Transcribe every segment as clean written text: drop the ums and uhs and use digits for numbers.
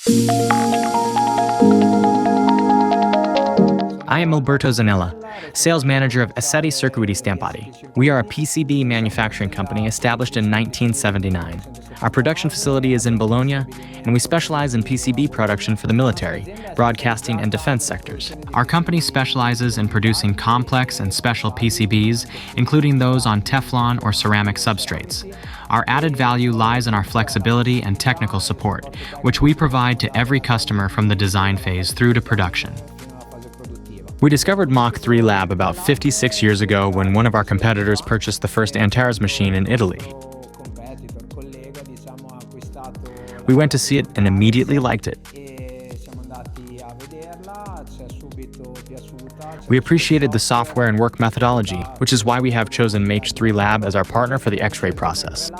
I am Alberto Zanella, sales manager of ESSETI Circuiti Stampati. We are a PCB manufacturing company established in 1979. Our production facility is in Bologna, and we specialize in PCB production for the military, broadcasting, and defense sectors. Our company specializes in producing complex and special PCBs, including those on Teflon or ceramic substrates. Our added value lies in our flexibility and technical support, which we provide to every customer from the design phase through to production. We discovered Mach3 Lab about 56 years ago when one of our competitors purchased the first Antares machine in Italy. We went to see it and immediately liked it. We appreciated the software and work methodology, which is why we have chosen Mach3 Lab as our partner for the X-ray process.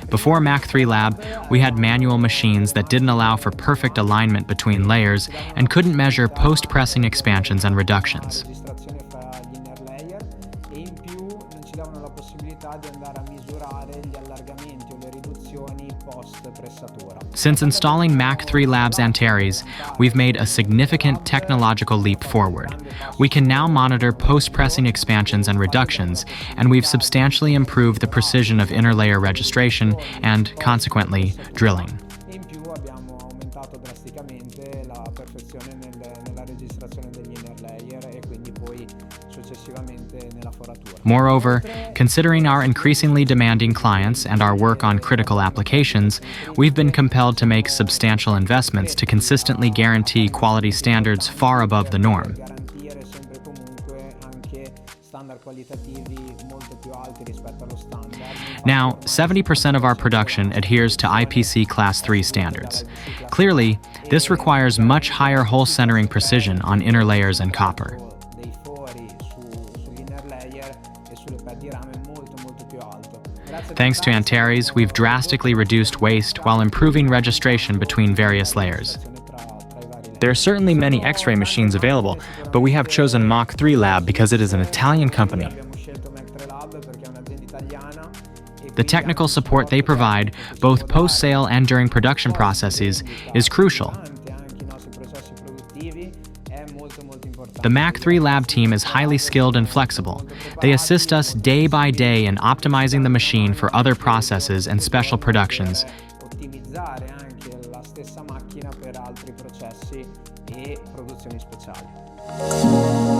Before Mach3 Lab, we had manual machines that didn't allow for perfect alignment between layers and couldn't measure post-pressing expansions and reductions. Since installing Mach3 Lab's Antares, we've made a significant technological leap forward. We can now monitor post-pressing expansions and reductions, and we've substantially improved the precision of interlayer registration and, consequently, drilling. Moreover, considering our increasingly demanding clients and our work on critical applications, we've been compelled to make substantial investments to consistently guarantee quality standards far above the norm. Now, 70% of our production adheres to IPC Class 3 standards. Clearly, this requires much higher hole centering precision on inner layers and copper. Thanks to Antares, we've drastically reduced waste while improving registration between various layers. There are certainly many X-ray machines available, but we have chosen Mach3 Lab because it is an Italian company. The technical support they provide, both post-sale and during production processes, is crucial. The Mach3 Lab team is highly skilled and flexible. They assist us day by day in optimizing the machine for other processes and special productions. Ottimizzare anche la stessa macchina per altri processi e produzioni speciali.